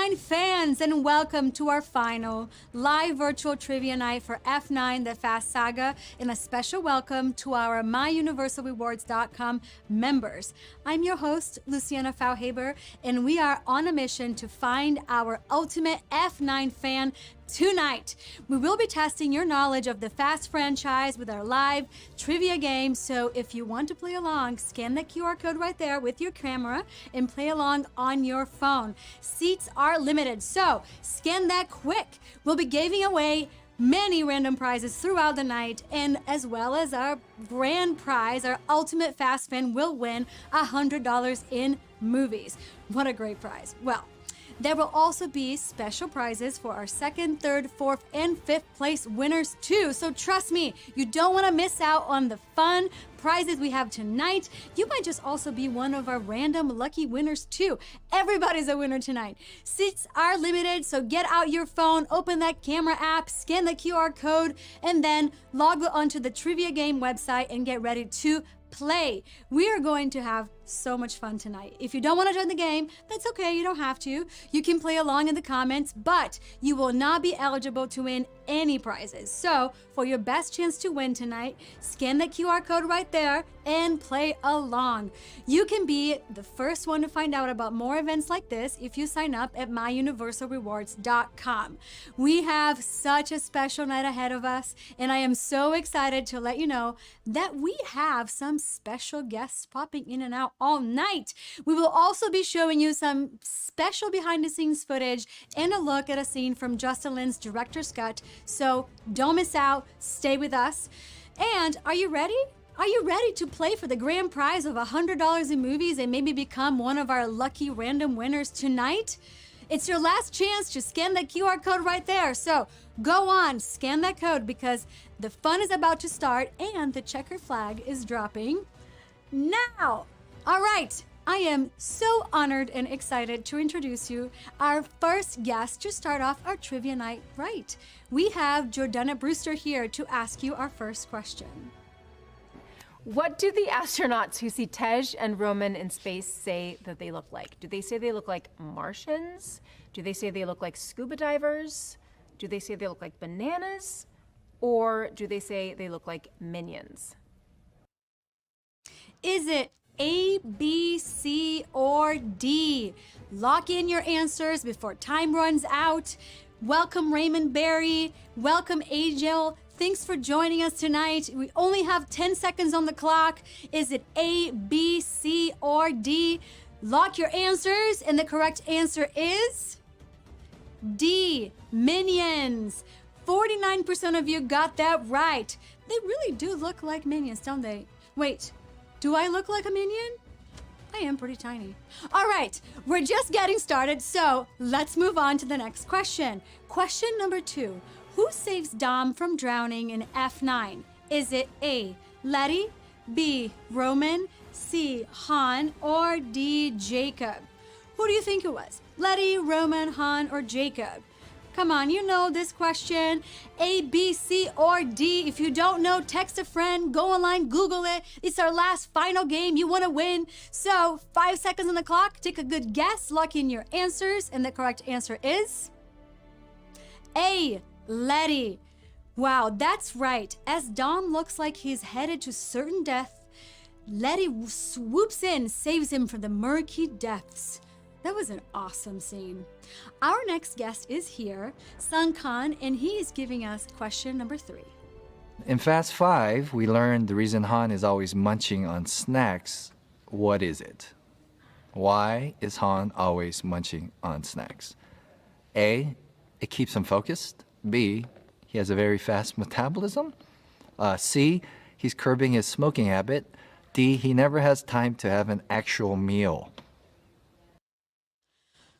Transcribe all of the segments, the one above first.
F9 fans, and welcome to our final live virtual trivia night for F9, the Fast Saga, and a special welcome to our myuniversalrewards.com members. I'm your host, Luciana Faulhaber, and we are on a mission to find our ultimate F9 fan tonight. We will be testing your knowledge of the Fast franchise with our live trivia game. So if you want to play along, scan the QR code right there with your camera and play along on your phone. Seats are limited, so scan that quick. We'll be giving away many random prizes throughout the night, and as well as our grand prize, our ultimate Fast fan will win $100 in movies. What a great prize. Well, there will also be special prizes for our second, third, fourth, and fifth place winners too. So trust me, you don't want to miss out on the fun prizes we have tonight. You might just also be one of our random lucky winners too. Everybody's a winner tonight. Seats are limited, so get out your phone, open that camera app, scan the QR code, and then log onto the trivia game website and get ready to play. We are going to have so much fun tonight. If you don't want to join the game, that's okay, you don't have to. You can play along in the comments, but you will not be eligible to win any prizes. So for your best chance to win tonight, scan the QR code right there and play along. You can be the first one to find out about more events like this if you sign up at myuniversalrewards.com. We have such a special night ahead of us, and I am so excited to let you know that we have some special guests popping in and out all night. We will also be showing you some special behind the scenes footage and a look at a scene from Justin Lin's director's cut. So don't miss out, stay with us. And are you ready? Are you ready to play for the grand prize of $100 in movies and maybe become one of our lucky random winners tonight? It's your last chance to scan the QR code right there. So go on, scan that code because the fun is about to start and the checker flag is dropping now. All right, I am so honored and excited to introduce you our first guest to start off our trivia night right. We have Jordana Brewster here to ask you our first question. What do the astronauts who see Tej and Roman in space say that they look like? Do they say they look like Martians? Do they say they look like scuba divers? Do they say they look like bananas? Or do they say they look like minions? Is it A, B, C, or D? Lock in your answers before time runs out. Welcome Raymond Berry. Welcome Angel. Thanks for joining us tonight. We only have 10 seconds on the clock. Is it A, B, C, or D? Lock your answers, and the correct answer is D, minions. 49% of you got that right. They really do look like minions, don't they? Wait, do I look like a minion? I am pretty tiny. All right, we're just getting started, so let's move on to the next question. Question number 2. Who saves Dom from drowning in F9? Is it A, Letty, B, Roman, C, Han, or D, Jacob? Who do you think it was? Letty, Roman, Han, or Jacob? Come on, you know this question. A, B, C, or D. If you don't know, text a friend, go online, Google it. It's our last final game. You want to win. So 5 seconds on the clock. Take a good guess. Lock in your answers. And the correct answer is A, Letty. Wow, that's right. As Dom looks like he's headed to certain death, Letty swoops in, saves him from the murky depths. That was an awesome scene. Our next guest is here, Sun Khan, and he is giving us question number 3. In Fast 5, we learned the reason Han is always munching on snacks. What is it? Why is Han always munching on snacks? A, it keeps him focused. B, he has a very fast metabolism. C, he's curbing his smoking habit. D, he never has time to have an actual meal.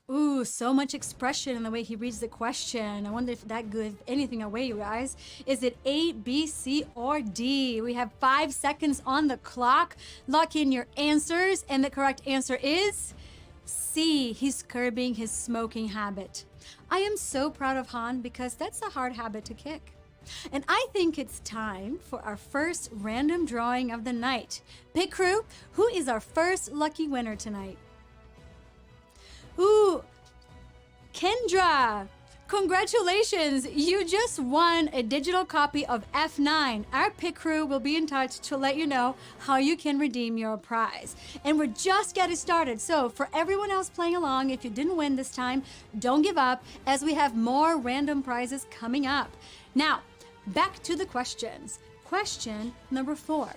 Ooh, so much expression in the way he reads the question. I wonder if that gives anything away, you guys. Is it A, B, C, or D? We have 5 seconds on the clock. Lock in your answers, and the correct answer is C. He's curbing his smoking habit. I am so proud of Han because that's a hard habit to kick. And I think it's time for our first random drawing of the night. Pit crew, who is our first lucky winner tonight? Ooh, Kendra, congratulations! You just won a digital copy of F9. Our pit crew will be in touch to let you know how you can redeem your prize. And we're just getting started. So for everyone else playing along, if you didn't win this time, don't give up as we have more random prizes coming up. Now, back to the questions. Question number 4.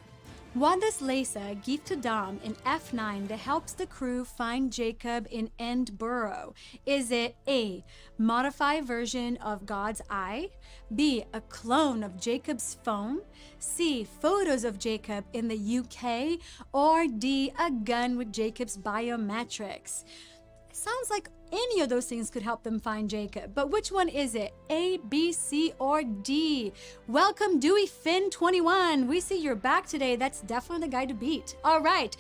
What does Lisa give to Dom in F9 that helps the crew find Jacob in Endborough? Is it A, modified version of God's eye, B, a clone of Jacob's phone, C, photos of Jacob in the UK, or D, a gun with Jacob's biometrics? Sounds like any of those things could help them find Jacob, but which one is it? A, B, C, or D? Welcome, Dewey Finn 21. We see you're back today. That's definitely the guy to beat. All right,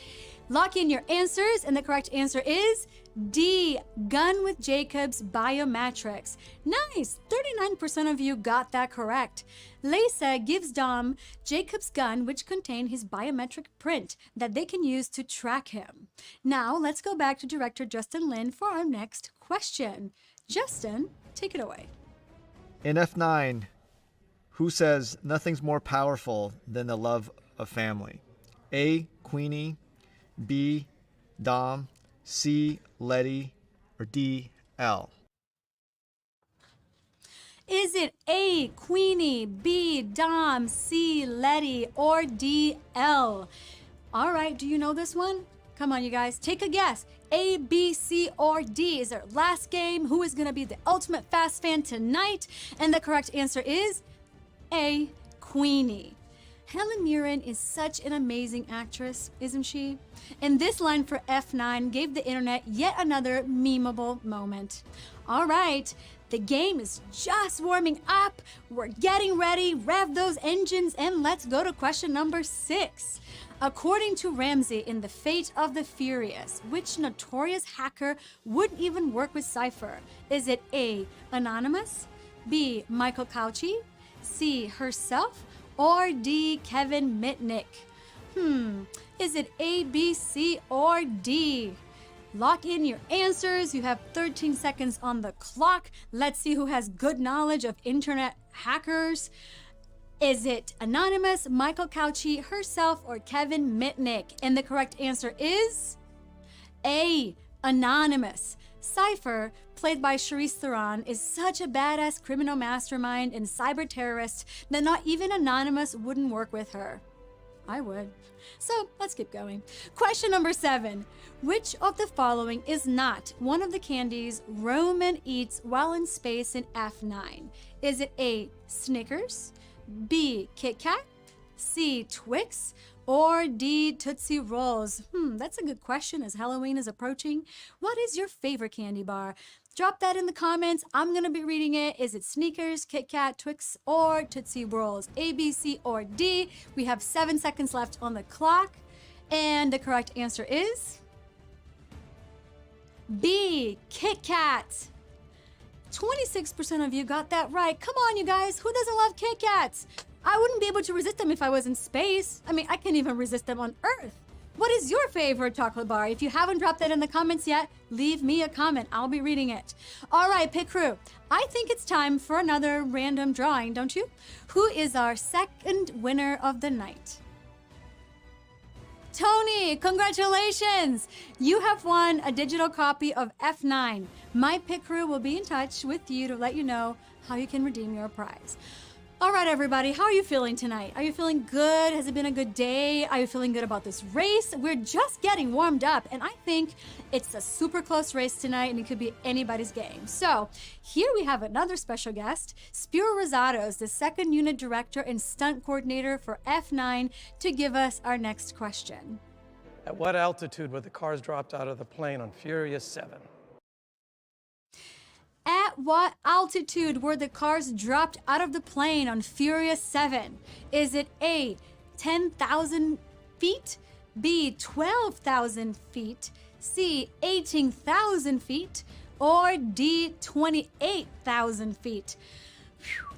lock in your answers, and the correct answer is D, gun with Jacob's biometrics. Nice, 39% of you got that correct. Lisa gives Dom Jacob's gun, which contained his biometric print that they can use to track him. Now, let's go back to director Justin Lin for our next question. Justin, take it away. In F9, who says nothing's more powerful than the love of family? A, Queenie, B, Dom, C, Letty, or D, L? Is it A, Queenie, B, Dom, C, Letty, or D, L? All right, do you know this one? Come on, you guys, take a guess. A, B, C, or D is our last game. Who is going to be the ultimate Fast fan tonight? And the correct answer is A, Queenie. Helen Mirren is such an amazing actress, isn't she? And this line for F9 gave the internet yet another memeable moment. All right, the game is just warming up. We're getting ready. Rev those engines and let's go to question number 6. According to Ramsey in The Fate of the Furious, which notorious hacker wouldn't even work with Cypher? Is it A, Anonymous, B, Michael Cauchy, C, herself, or D, Kevin Mitnick? Is it A, B, C, or D? Lock in your answers. You have 13 seconds on the clock. Let's see who has good knowledge of internet hackers. Is it Anonymous, Michael Cauchy, herself, or Kevin Mitnick? And the correct answer is A, Anonymous. Cypher, played by Charlize Theron, is such a badass criminal mastermind and cyber terrorist that not even Anonymous wouldn't work with her. I would. So let's keep going. Question number 7. Which of the following is not one of the candies Roman eats while in space in F9? Is it A, Snickers, B, Kit Kat, C, Twix, or D, Tootsie Rolls? That's a good question as Halloween is approaching. What is your favorite candy bar? Drop that in the comments. I'm going to be reading it. Is it Snickers, Kit Kat, Twix, or Tootsie Rolls? A, B, C, or D? We have 7 seconds left on the clock. And the correct answer is B, Kit Kat. 26% of you got that right. Come on, you guys. Who doesn't love Kit Kats? I wouldn't be able to resist them if I was in space. I mean, I can't even resist them on Earth. What is your favorite chocolate bar? If you haven't dropped that in the comments yet, leave me a comment. I'll be reading it. All right, pit crew. I think it's time for another random drawing, don't you? Who is our second winner of the night? Tony, congratulations! You have won a digital copy of F9. My pit crew will be in touch with you to let you know how you can redeem your prize. All right, everybody, how are you feeling tonight? Are you feeling good? Has it been a good day? Are you feeling good about this race? We're just getting warmed up, and I think it's a super close race tonight, and it could be anybody's game. So here we have another special guest, Spiro Rosatos, the second unit director and stunt coordinator for F9, to give us our next question. At what altitude were the cars dropped out of the plane on Furious 7? At what altitude were the cars dropped out of the plane on Furious 7? Is it A, 10,000 feet, B, 12,000 feet, C, 18,000 feet, or D, 28,000 feet?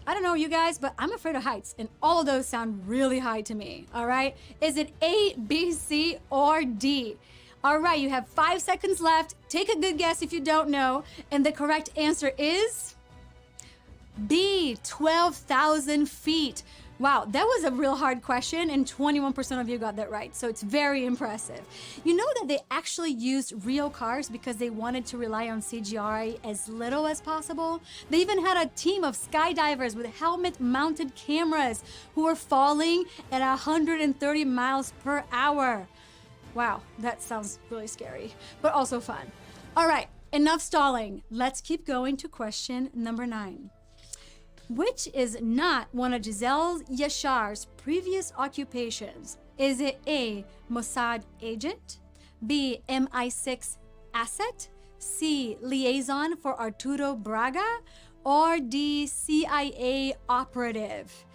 I don't know you guys, but I'm afraid of heights, and all of those sound really high to me, all right? Is it A, B, C, or D? All right, you have 5 seconds left. Take a good guess if you don't know. And the correct answer is B, 12,000 feet. Wow, that was a real hard question, and 21% of you got that right, so it's very impressive. You know that they actually used real cars because they wanted to rely on CGI as little as possible? They even had a team of skydivers with helmet-mounted cameras who were falling at 130 miles per hour. Wow, that sounds really scary, but also fun. All right, enough stalling. Let's keep going to question number 9. Which is not one of Giselle Yashar's previous occupations? Is it A, Mossad agent, B, MI6 asset, C, liaison for Arturo Braga, or D, CIA operative?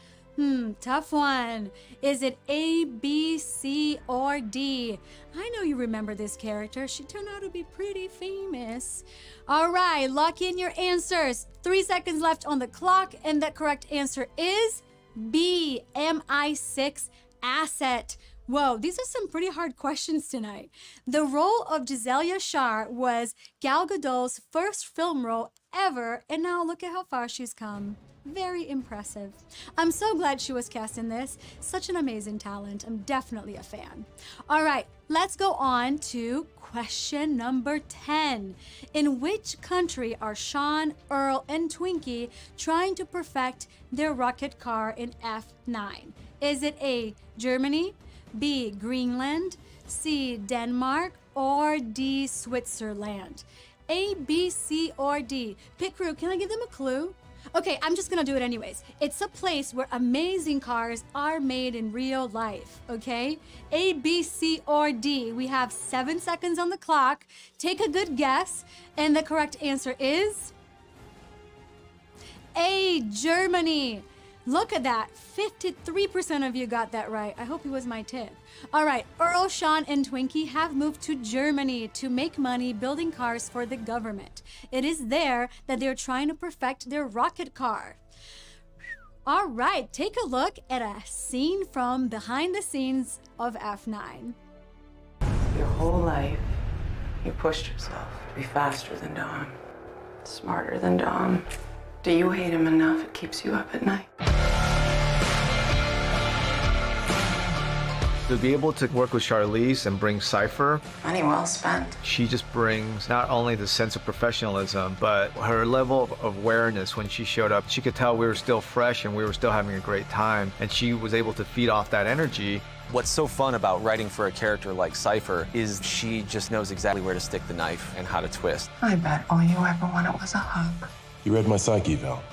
Tough one. Is it A, B, C, or D? I know you remember this character. She turned out to be pretty famous. All right, lock in your answers. 3 seconds left on the clock, and the correct answer is B, MI6 asset. Whoa, these are some pretty hard questions tonight. The role of Giselle Yashar was Gal Gadot's first film role ever, and now look at how far she's come. Very impressive. I'm so glad she was cast in this. Such an amazing talent. I'm definitely a fan. All right, let's go on to question number 10. In which country are Sean, Earl, and Twinkie trying to perfect their rocket car in F9? Is it A, Germany, B, Greenland, C, Denmark, or D, Switzerland? A, B, C, or D? Pit crew, can I give them a clue? Okay, I'm just gonna do it anyways. It's a place where amazing cars are made in real life, okay? A, B, C, or D. We have 7 seconds on the clock. Take a good guess, and the correct answer is A, Germany. Look at that, 53% of you got that right. I hope it was my tip. All right, Earl, Sean, and Twinkie have moved to Germany to make money building cars for the government. It is there that they're trying to perfect their rocket car. All right, take a look at a scene from behind the scenes of F9. Your whole life, you pushed yourself to be faster than Dom, smarter than Dom. Do you hate him enough it keeps you up at night? To be able to work with Charlize and bring Cypher, Money well spent. she just brings not only the sense of professionalism, but her level of awareness when she showed up. She could tell we were still fresh and we were still having a great time, and she was able to feed off that energy. What's so fun about writing for a character like Cypher is she just knows exactly where to stick the knife and how to twist. I bet all you ever wanted was a hug. You read my psyche, Val.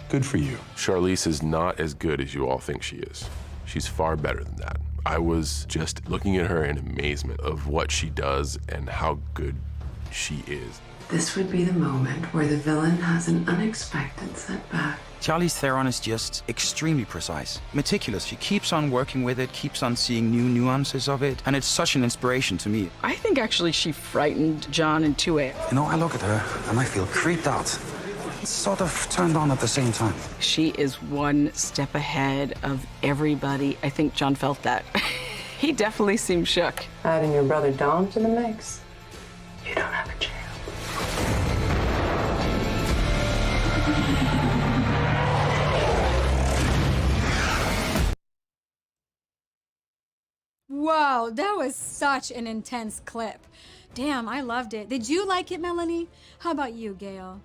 Good for you. Charlize is not as good as you all think she is. She's far better than that. I was just looking at her in amazement of what she does and how good she is. This would be the moment where the villain has an unexpected setback. Charlize Theron is just extremely precise, meticulous. She keeps on working with it, keeps on seeing new nuances of it, and it's such an inspiration to me. I think actually she frightened John in 2A. You know, I look at her and I feel creeped out. Sort of turned on at the same time. She is one step ahead of everybody. I think John felt that. He definitely seemed shook. Adding your brother Dom to the mix, you don't have a chance. Whoa, that was such an intense clip. Damn, I loved it. Did you like it, Melanie? How about you, Gail?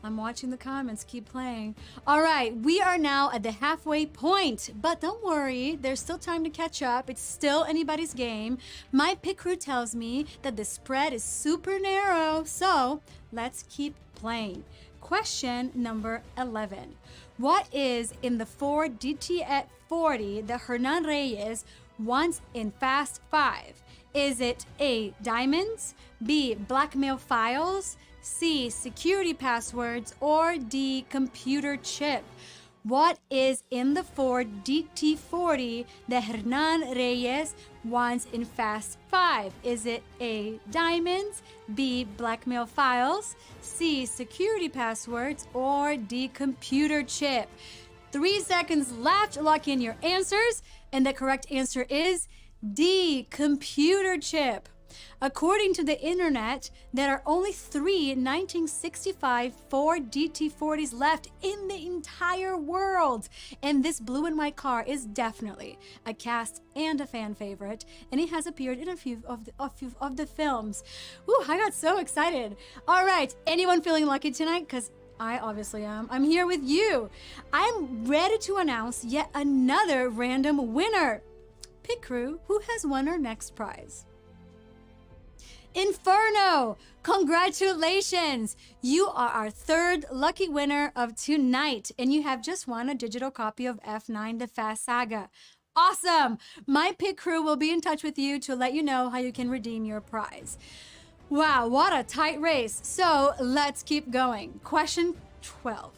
I'm watching the comments, keep playing. All right, we are now at the halfway point, but don't worry, there's still time to catch up. It's still anybody's game. My pit crew tells me that the spread is super narrow, so let's keep playing. Question number 11. What is in the Ford GT40 that Hernan Reyes wants in Fast 5? Is it A, diamonds, B, blackmail files, C, security passwords, or D, computer chip? What is in the Ford GT40 that Hernan Reyes wants in Fast 5? Is it A, diamonds, B, blackmail files, C, security passwords, or D, computer chip? 3 seconds left. Lock in your answers, and the correct answer is D, computer chip. According to the internet, there are only 3 1965 Ford GT40s left in the entire world. And this blue and white car is definitely a cast and a fan favorite, and it has appeared in a few of the films. Ooh, I got so excited. All right, anyone feeling lucky tonight? Because I obviously am. I'm here with you. I'm ready to announce yet another random winner. Pit Crew, who has won our next prize? Inferno! Congratulations! You are our 3rd lucky winner of tonight, and you have just won a digital copy of F9 The Fast Saga. Awesome! My Pit Crew will be in touch with you to let you know how you can redeem your prize. Wow, what a tight race. So let's keep going. Question 12.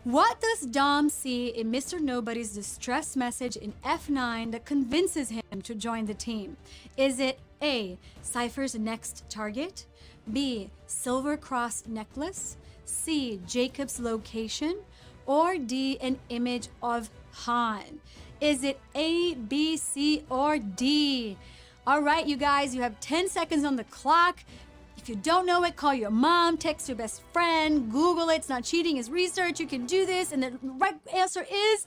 What does Dom see in Mr. Nobody's distress message in F9 that convinces him to join the team? Is it A, Cypher's next target, B, Silver Cross necklace, C, Jacob's location, or D, an image of Han? Is it A, B, C, or D? All right, you guys, you have 10 seconds on the clock. If you don't know it, call your mom, text your best friend, Google it. It's not cheating, it's research. You can do this. And the right answer is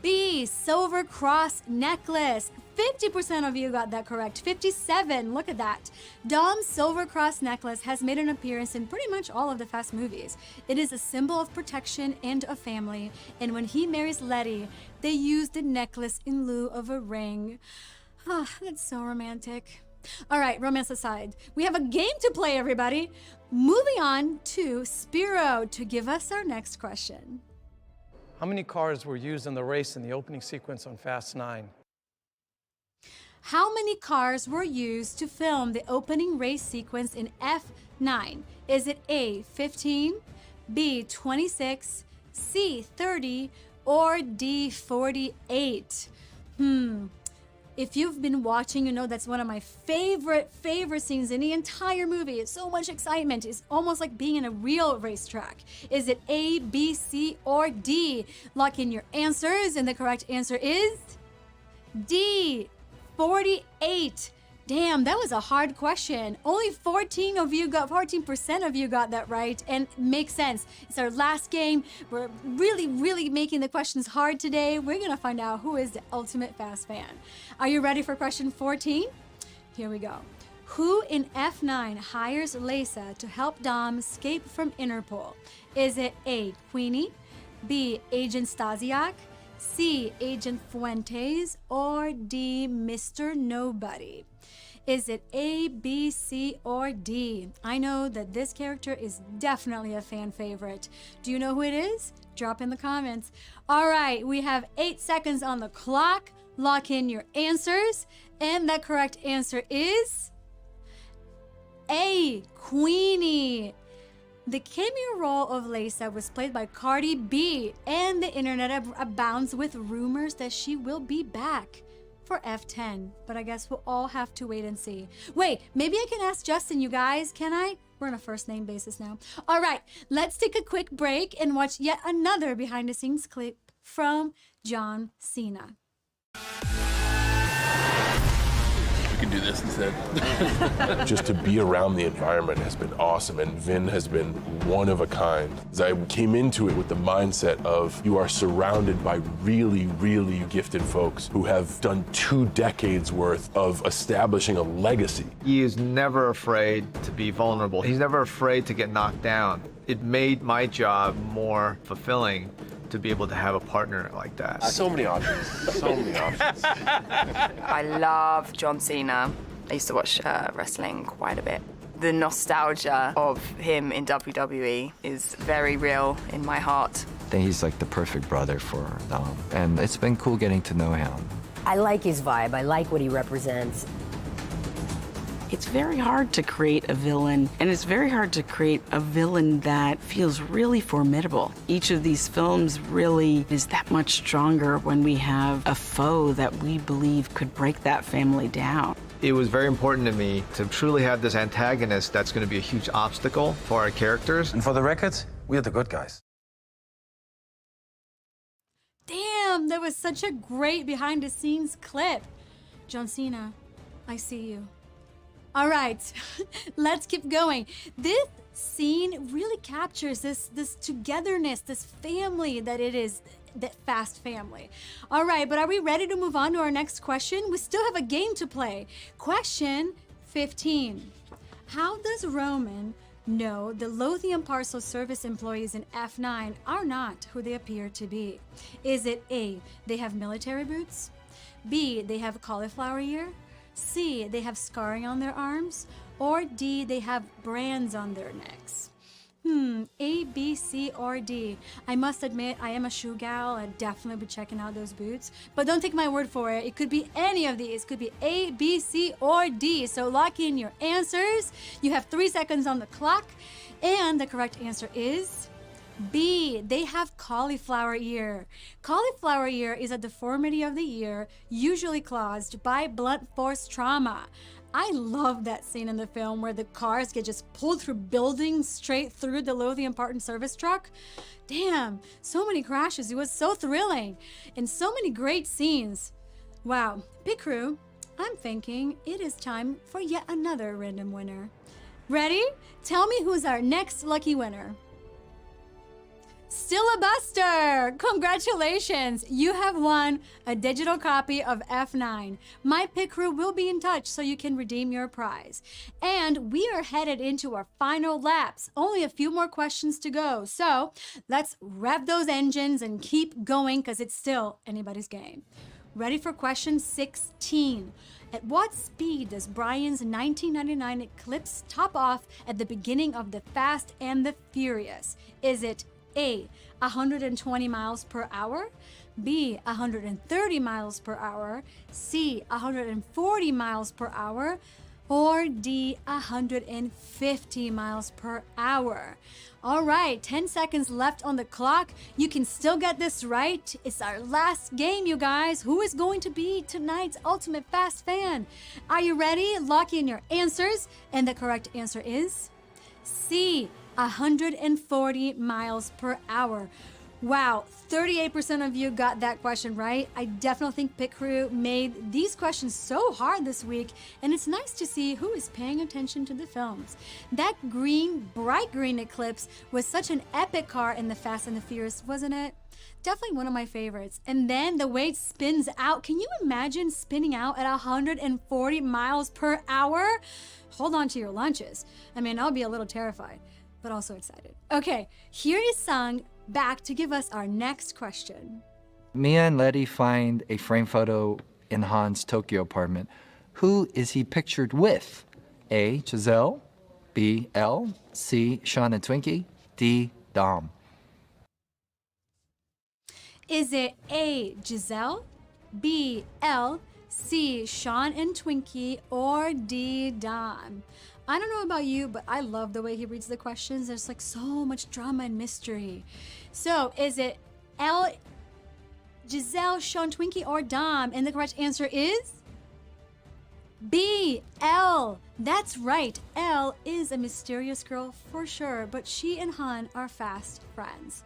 B, Silver Cross necklace. 50% of you got that correct. 57, look at that. Dom's Silver Cross necklace has made an appearance in pretty much all of the Fast movies. It is a symbol of protection and a family. And when he marries Letty, they use the necklace in lieu of a ring. Ah, that's so romantic. All right, romance aside, we have a game to play, everybody. Moving on to Spiro to give us our next question. How many cars were used in the race in the opening sequence on Fast 9? How many cars were used to film the opening race sequence in F9? Is it A, 15, B, 26, C, 30, or D, 48? If you've been watching, you know that's one of my favorite scenes in the entire movie. It's so much excitement. It's almost like being in a real racetrack. Is it A, B, C, or D? Lock in your answers, and the correct answer is D, 48. Damn, that was a hard question. Only 14% of you got that right, and makes sense. It's our last game. We're really making the questions hard today. We're gonna find out who is the ultimate Fast fan. Are you ready for question 14? Here we go. Who in F9 hires Lisa to help Dom escape from Interpol? Is it A, Queenie, B, Agent Stasiak, C, Agent Fuentes, or D, Mr. Nobody? Is it A, B, C, or D? I know that this character is definitely a fan favorite. Do you know who it is? Drop in the comments. All right, we have 8 seconds on the clock. Lock in your answers. And the correct answer is A, Queenie. The cameo role of Lisa was played by Cardi B, and the internet abounds with rumors that she will be back for F10, but I guess we'll all have to wait and see. Wait, maybe I can ask Justin, you guys, can I? We're on a first name basis now. All right, let's take a quick break and watch yet another behind the scenes clip from John Cena. We can do this instead. Just to be around the environment has been awesome, and Vin has been one of a kind. As I came into it with the mindset of you are surrounded by really gifted folks who have done 2 decades worth of establishing a legacy. He is never afraid to be vulnerable. He's never afraid to get knocked down. It made my job more fulfilling to be able to have a partner like that. So many options. So many options. I love John Cena. I used to watch wrestling quite a bit. The nostalgia of him in WWE is very real in my heart. I think he's like the perfect brother for Dom, and it's been cool getting to know him. I like his vibe. I like what he represents. It's very hard to create a villain, and it's very hard to create a villain that feels really formidable. Each of these films really is that much stronger when we have a foe that we believe could break that family down. It was very important to me to truly have this antagonist that's going to be a huge obstacle for our characters. And for the record, we are the good guys. Damn, that was such a great behind the scenes clip. John Cena, I see you. All right, let's keep going. This scene really captures this togetherness, this family that it is, that Fast family. All right, but are we ready to move on to our next question? We still have a game to play. Question 15. How does Roman know the Lothian Parcel Service employees in F9 are not who they appear to be? Is it A, they have military boots? B, they have cauliflower ear? C, they have scarring on their arms? Or D, they have brands on their necks? A, B, C, or D. I must admit, I am a shoe gal. I'd definitely be checking out those boots. But don't take my word for it. It could be any of these. It could be A, B, C, or D. So lock in your answers. You have 3 seconds on the clock. And the correct answer is B, they have cauliflower ear. Cauliflower ear is a deformity of the ear, usually caused by blunt force trauma. I love that scene in the film where the cars get just pulled through buildings straight through the Lothian Parton service truck. Damn, so many crashes. It was so thrilling and so many great scenes. Wow, Pit Crew, I'm thinking it is time for yet another random winner. Ready? Tell me who's our next lucky winner. Still a Buster! Congratulations! You have won a digital copy of F9. My Pit Crew will be in touch so you can redeem your prize. And we are headed into our final laps. Only a few more questions to go. So let's rev those engines and keep going because it's still anybody's game. Ready for question 16. At what speed does Brian's 1999 Eclipse top off at the beginning of The Fast and the Furious? Is it A, 120 miles per hour, B, 130 miles per hour, C, 140 miles per hour, or D, 150 miles per hour? All right, 10 seconds left on the clock. You can still get this right. It's our last game, you guys. Who is going to be tonight's ultimate Fast fan? Are you ready? Lock in your answers. And the correct answer is C, 140 miles per hour. Wow, 38% of you got that question right. I definitely think Pit Crew made these questions so hard this week, and it's nice to see who is paying attention to the films. That green, bright green Eclipse was such an epic car in The Fast and the Furious, wasn't it? Definitely one of my favorites. And then the way it spins out, can you imagine spinning out at 140 miles per hour? Hold on to your lunches. I mean, I'll be a little terrified, but also excited. Okay, here is Sung back to give us our next question. Mia and Letty find a frame photo in Han's Tokyo apartment. Who is he pictured with? A, Giselle, B, Elle, C, Sean and Twinkie, D, Dom. Is it A, Giselle, B, Elle, C, Sean and Twinkie, or D, Dom? I don't know about you, but I love the way he reads the questions. There's like so much drama and mystery. So is it Elle, Giselle, Sean, Twinkie, or Dom? And the correct answer is B, Elle. That's right. Elle is a mysterious girl for sure, but she and Han are fast friends.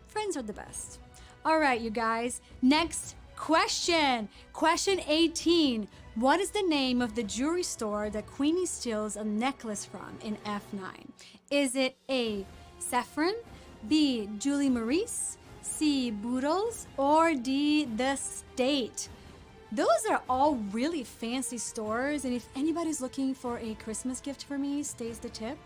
Friends are the best. All right, you guys. Next question. Question 18. What is the name of the jewelry store that Queenie steals a necklace from in F9? Is it A, Saffron, B, Julie Maurice, C, Boodles, or D, The State? Those are all really fancy stores, and if anybody's looking for a Christmas gift for me, stays the tip.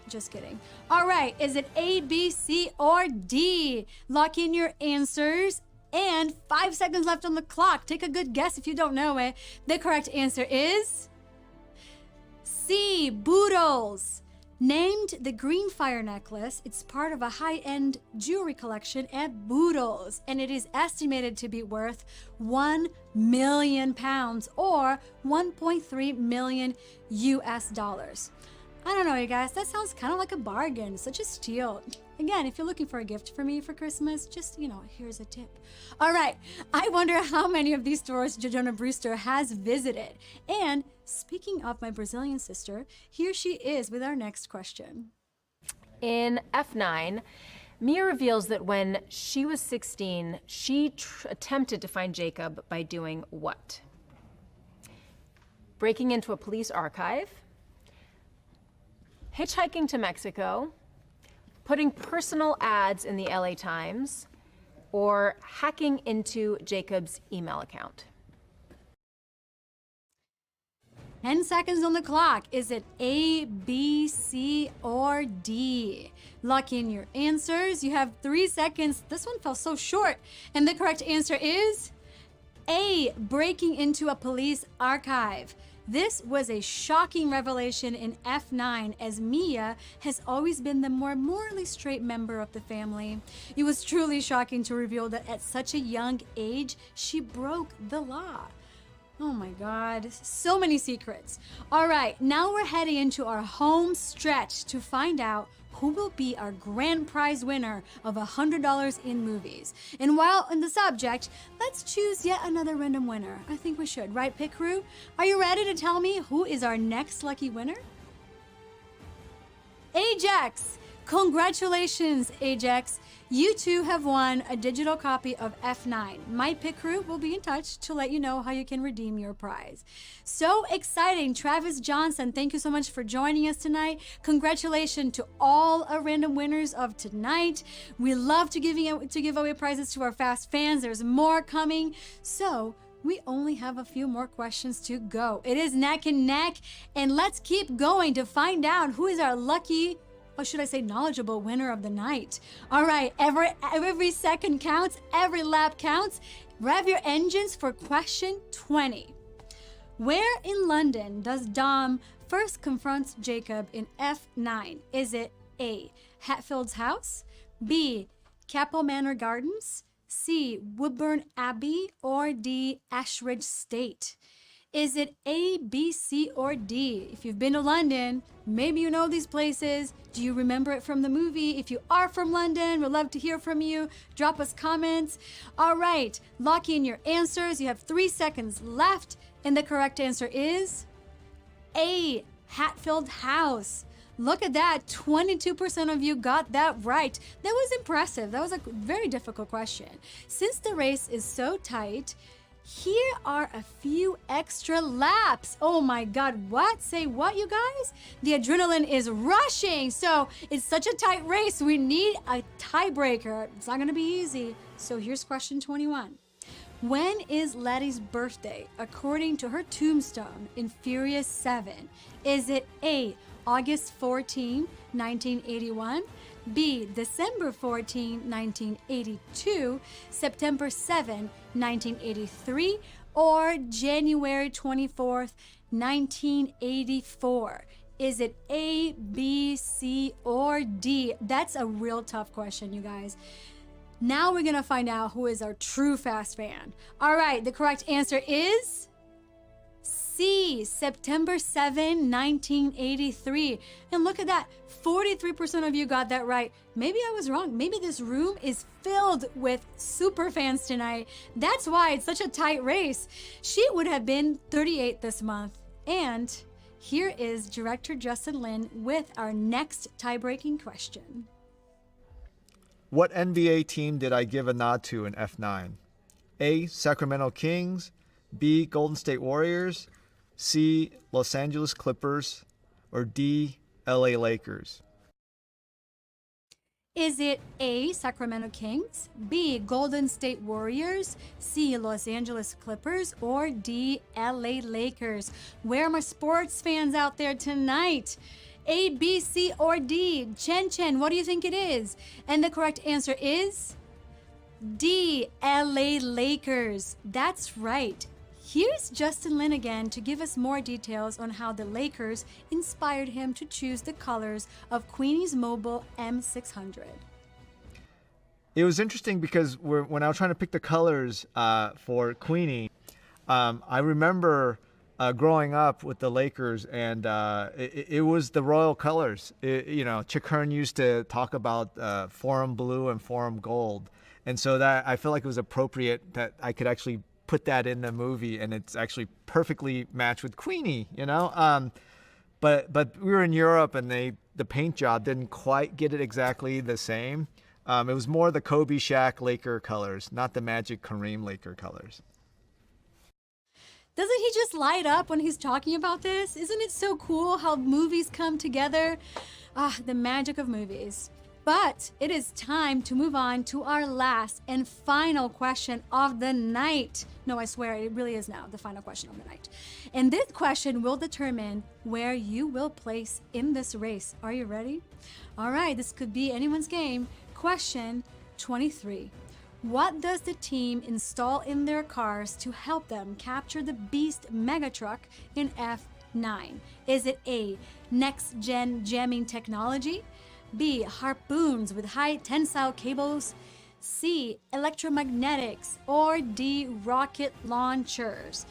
Just kidding. All right, is it A, B, C, or D? Lock in your answers. And 5 seconds left on the clock. Take a good guess if you don't know it. The correct answer is C, Boodles. Named the Green Fire necklace, it's part of a high-end jewelry collection at Boodles, and it is estimated to be worth £1 million or 1.3 million US dollars. I don't know, you guys, that sounds kind of like a bargain, such a steal. Again, if you're looking for a gift for me for Christmas, just, here's a tip. All right, I wonder how many of these stores Jojona Brewster has visited. And speaking of my Brazilian sister, here she is with our next question. In F9, Mia reveals that when she was 16, she attempted to find Jacob by doing what? breaking into a police archive, hitchhiking to Mexico, putting personal ads in the LA Times, or hacking into Jacob's email account? 10 seconds on the clock. Is it A, B, C, or D? Lock in your answers. You have 3 seconds. This one fell so short. And the correct answer is A, breaking into a police archive. This was a shocking revelation in F9, as Mia has always been the more morally straight member of the family. It was truly shocking to reveal that at such a young age, she broke the law. Oh my God, so many secrets. All right, now we're heading into our home stretch to find out who will be our grand prize winner of $100 in movies. And while on the subject, let's choose yet another random winner. I think we should, right, Pit Crew? Are you ready to tell me who is our next lucky winner? Ajax! Congratulations, Ajax. You too have won a digital copy of F9. My Pit Crew will be in touch to let you know how you can redeem your prize. So exciting. Travis Johnson, thank you so much for joining us tonight. Congratulations to all our random winners of tonight. We love to give away prizes to our Fast fans. There's more coming. So we only have a few more questions to go. It is neck and neck, and let's keep going to find out who is our lucky, or should I say knowledgeable, winner of the night. All right, every second counts, every lap counts. Rev your engines for question 20. Where in London does Dom first confront Jacob in F9? Is it A, Hatfield's house, B, Capel Manor Gardens, C, Woodburn Abbey, or D, Ashridge State? Is it A, B, C, or D? If you've been to London, maybe you know these places. Do you remember it from the movie? If you are from London, we'd love to hear from you. Drop us comments. All right, lock in your answers. You have 3 seconds left, and the correct answer is A, Hatfield House. Look at that, 22% of you got that right. That was impressive. That was a very difficult question. Since the race is so tight, here are a few extra laps. Oh my God, what? Say what, you guys? The adrenaline is rushing. So it's such a tight race. We need a tiebreaker. It's not gonna be easy. So here's question 21. When is Letty's birthday according to her tombstone in Furious 7? Is it A, August 14, 1981? B, December 14, 1982, September 7, 1983, or January 24th, 1984? Is it A, B, C, or D? That's a real tough question, you guys. Now we're gonna find out who is our true Fast fan. All right, the correct answer is C, September 7, 1983. And look at that, 43% of you got that right. Maybe I was wrong. Maybe this room is filled with super fans tonight. That's why it's such a tight race. She would have been 38 this month. And here is director Justin Lin with our next tie-breaking question. What NBA team did I give a nod to in F9? A, Sacramento Kings, B, Golden State Warriors, C, Los Angeles Clippers, or D, LA Lakers? Is it A, Sacramento Kings, B, Golden State Warriors, C, Los Angeles Clippers, or D, LA Lakers? Where are my sports fans out there tonight? A, B, C, or D? Chen, what do you think it is? And the correct answer is D, LA Lakers. That's right. Here's Justin Lin again to give us more details on how the Lakers inspired him to choose the colors of Queenie's Mobile M600. It was interesting because when I was trying to pick the colors for Queenie, I remember growing up with the Lakers, and it was the royal colors. Chick Hearn used to talk about Forum Blue and Forum Gold. And so that I feel like it was appropriate that I could actually put that in the movie, and it's actually perfectly matched with Queenie, but we were in Europe, and the paint job didn't quite get it exactly the same. It was more the Kobe Shaq Laker colors, not the Magic Kareem Laker colors. Doesn't he just light up when he's talking about this? Isn't it so cool how movies come together? Ah, the magic of movies. But it is time to move on to our last and final question of the night. No, I swear, it really is now the final question of the night. And this question will determine where you will place in this race. Are you ready? All right, this could be anyone's game. Question 23. What does the team install in their cars to help them capture the Beast Megatruck in F9? Is it A, next-gen jamming technology? B, harpoons with high tensile cables? C, electromagnetics? Or D, rocket launchers?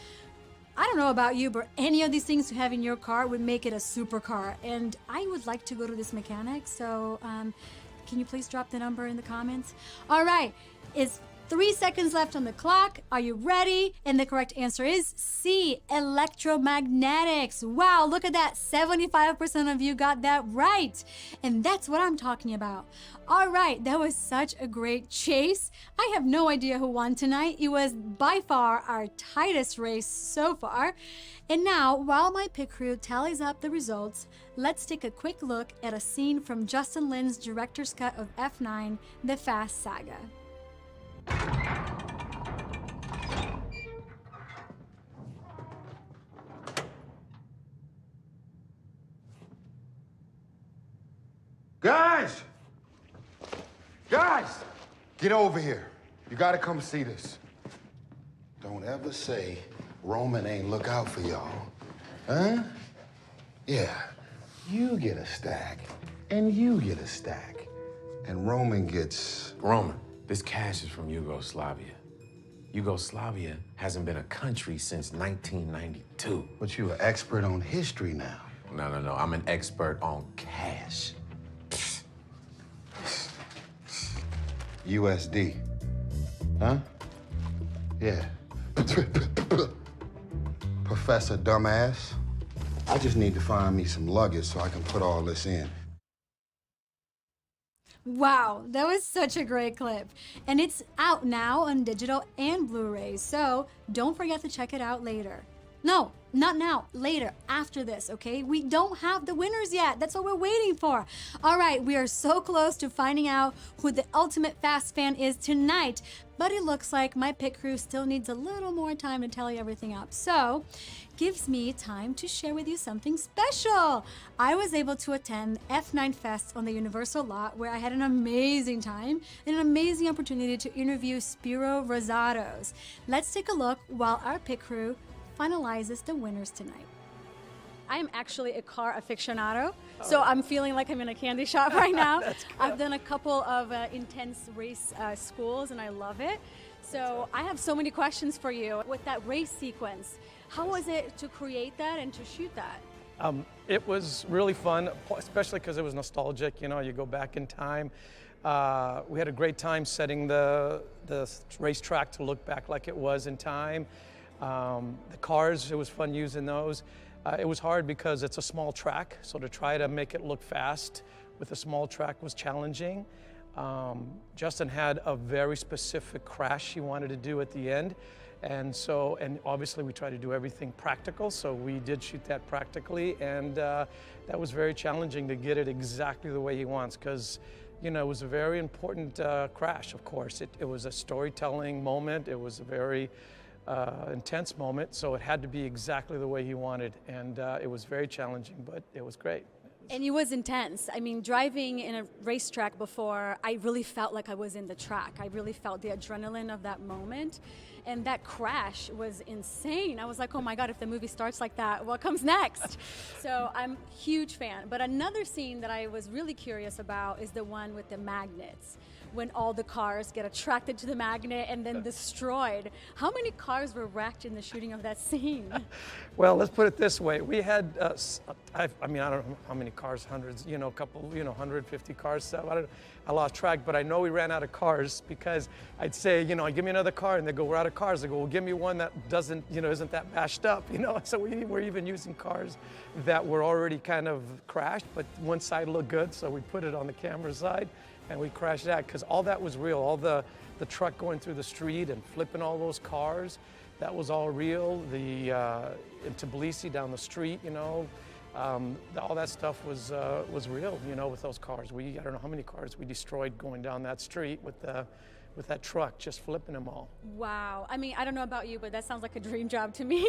I don't know about you, but any of these things to have in your car would make it a supercar. And I would like to go to this mechanic, so can you please drop the number in the comments? All right, it's 3 seconds left on the clock. Are you ready? And the correct answer is C, electromagnetics. Wow, look at that. 75% of you got that right. And that's what I'm talking about. All right, that was such a great chase. I have no idea who won tonight. It was by far our tightest race so far. And now, while my pit crew tallies up the results, let's take a quick look at a scene from Justin Lin's director's cut of F9, The Fast Saga. Guys! Guys! Get over here. You gotta come see this. Don't ever say Roman ain't look out for y'all. Huh? Yeah. You get a stack, and you get a stack. And Roman gets... Roman, this cash is from Yugoslavia. Yugoslavia hasn't been a country since 1992. But you're an expert on history now. No. I'm an expert on cash. USD. Huh? Yeah. Professor Dumbass. I just need to find me some luggage so I can put all this in. Wow, that was such a great clip. And it's out now on digital and Blu-ray, so don't forget to check it out later. No, not now, later, after this, okay? We don't have the winners yet. That's what we're waiting for. All right, we are so close to finding out who the ultimate Fast fan is tonight, but it looks like my pit crew still needs a little more time to tally everything up. So, gives me time to share with you something special. I was able to attend F9 Fest on the Universal lot where I had an amazing time and an amazing opportunity to interview Spiro Rosatos. Let's take a look while our pit crew finalizes the winners tonight. I am actually a car aficionado, so I'm feeling like I'm in a candy shop right now. I've done a couple of intense race schools and I love it. So I have so many questions for you. With that race sequence, how was it to create that and to shoot that? It was really fun, especially because it was nostalgic. You know, you go back in time. We had a great time setting the racetrack to look back like it was in time. The cars, it was fun using those. It was hard because it's a small track, so to try to make it look fast with a small track was challenging. Justin had a very specific crash he wanted to do at the end, and obviously we tried to do everything practical, so we did shoot that practically, and that was very challenging to get it exactly the way he wants, because you know, it was a very important crash, of course. It was a storytelling moment. It was a very intense moment, so it had to be exactly the way he wanted, and it was very challenging, but it was great. And it was intense. I mean, driving in a racetrack before, I really felt like I was in the track. I really felt the adrenaline of that moment, and that crash was insane. I was like, oh my God, if the movie starts like that, what comes next? So I'm a huge fan. But another scene that I was really curious about is the one with the magnets, when all the cars get attracted to the magnet and then destroyed. How many cars were wrecked in the shooting of that scene? Well, let's put it this way. We had, I don't know how many cars, hundreds, you know, a couple, 150 cars. So I lost track, but I know we ran out of cars because I'd say, give me another car, and they go, we're out of cars. They go, well, give me one that doesn't, isn't that bashed up, So we were even using cars that were already kind of crashed, but one side looked good, so we put it on the camera side. And we crashed that because all that was real. All the truck going through the street and flipping all those cars, that was all real. In Tbilisi down the street, you know, all that stuff was real, you know, with those cars. I don't know how many cars we destroyed going down that street with that truck, just flipping them all. Wow. I mean, I don't know about you, but that sounds like a dream job to me,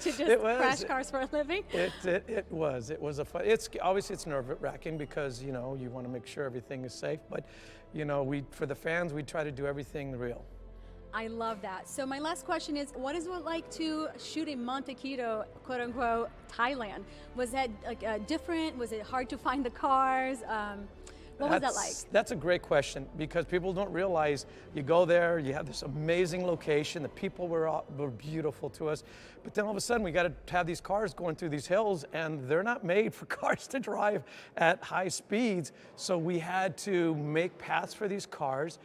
to just crash cars for a living. It was a fun, obviously it's nerve-wracking because, you know, you want to make sure everything is safe, but, you know, for the fans, we try to do everything real. I love that. So my last question is, what is it like to shoot in Monte Quito, quote unquote, Thailand? Was that like different? Was it hard to find the cars? What was that like? That's a great question because people don't realize you go there, you have this amazing location, the people were beautiful to us, but then all of a sudden we got to have these cars going through these hills and they're not made for cars to drive at high speeds, so we had to make paths for these cars.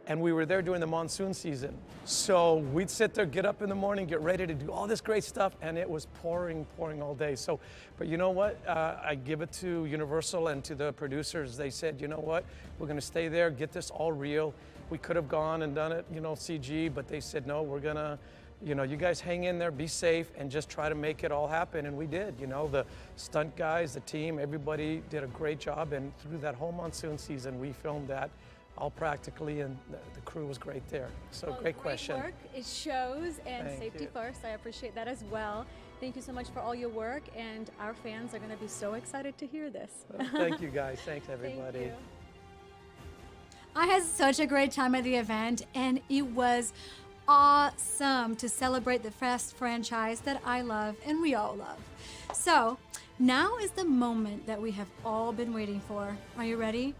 And we were there during the monsoon season. So we'd sit there, get up in the morning, get ready to do all this great stuff, and it was pouring all day. So, but you know what? I give it to Universal and to the producers. They said, you know what? We're gonna stay there, get this all real. We could have gone and done it, you know, CG, but they said, no, we're gonna, you know, you guys hang in there, be safe, and just try to make it all happen. And we did, you know, the stunt guys, the team, everybody did a great job. And through that whole monsoon season, we filmed that all practically, and the crew was great there. So well, great question. Work. It shows, and Thank safety you. first. I appreciate that as well. Thank you so much for all your work, and our fans are going to be so excited to hear this. Well, thank you guys. Thanks everybody. Thank you. I had such a great time at the event, and it was awesome to celebrate the Fast franchise that I love and we all love. So now is the moment that we have all been waiting for. Are you ready?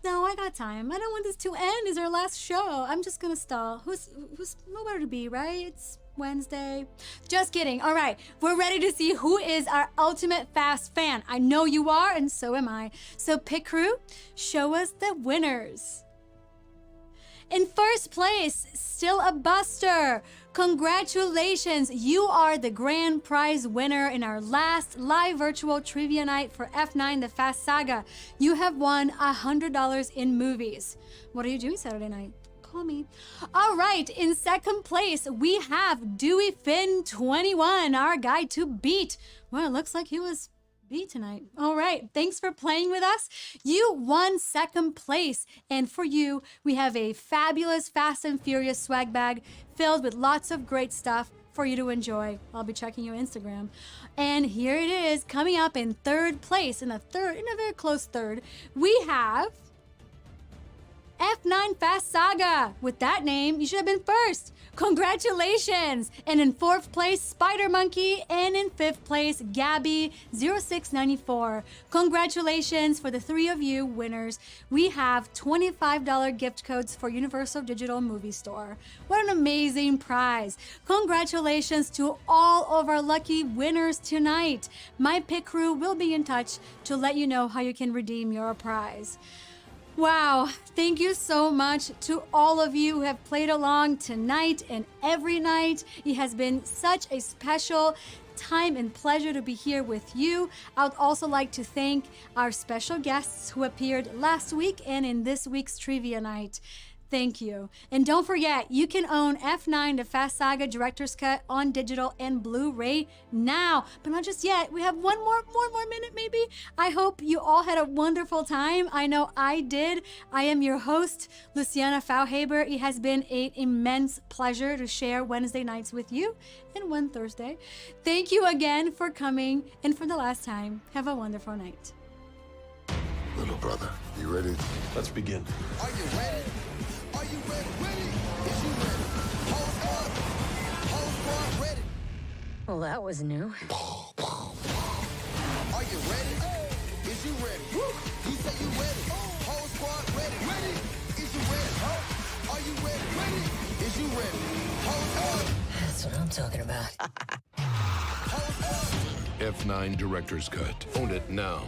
No, I got time. I don't want this to end. It's our last show. I'm just gonna stall. Who's nowhere to be, right? It's Wednesday. Just kidding. All right, we're ready to see who is our ultimate Fast fan. I know you are, and so am I. So Pit Crew, show us the winners. In first place, still a Buster. Congratulations, you are the grand prize winner in our last live virtual trivia night for F9 The Fast Saga. You have won $100 in movies. What are you doing Saturday night? Call me. All right, in second place, we have Dewey Finn 21, our guy to beat. Well, it looks like he was beat tonight. All right, thanks for playing with us. You won second place, and for you, we have a fabulous Fast and Furious swag bag filled with lots of great stuff for you to enjoy. I'll be checking your Instagram. And here it is, coming up in third place, in a very close third, we have F9 Fast Saga. With that name, you should have been first. Congratulations! And in fourth place, Spider Monkey, and in fifth place, Gabby0694. Congratulations for the three of you winners. We have $25 gift codes for Universal Digital Movie Store. What an amazing prize. Congratulations to all of our lucky winners tonight. My Pit Crew will be in touch to let you know how you can redeem your prize. Wow, thank you so much to all of you who have played along tonight and every night. It has been such a special time and pleasure to be here with you. I would also like to thank our special guests who appeared last week and in this week's trivia night. Thank you. And don't forget, you can own F9 The Fast Saga Director's Cut on digital and Blu-ray now. But not just yet. We have one more minute maybe. I hope you all had a wonderful time. I know I did. I am your host, Luciana Faulhaber. It has been an immense pleasure to share Wednesday nights with you and one Thursday. Thank you again for coming. And for the last time, have a wonderful night. Little brother, you ready? Let's begin. Are you ready? Are you ready? Ready? Is you ready? Whole squad ready. Well, that was new. Are you ready? Is you ready? You say you ready. Whole squad ready. Ready? Is you ready? Are you ready? Ready? Is you ready? Whole squad. That's what I'm talking about. Whole squad. F9 Director's Cut. Own it now.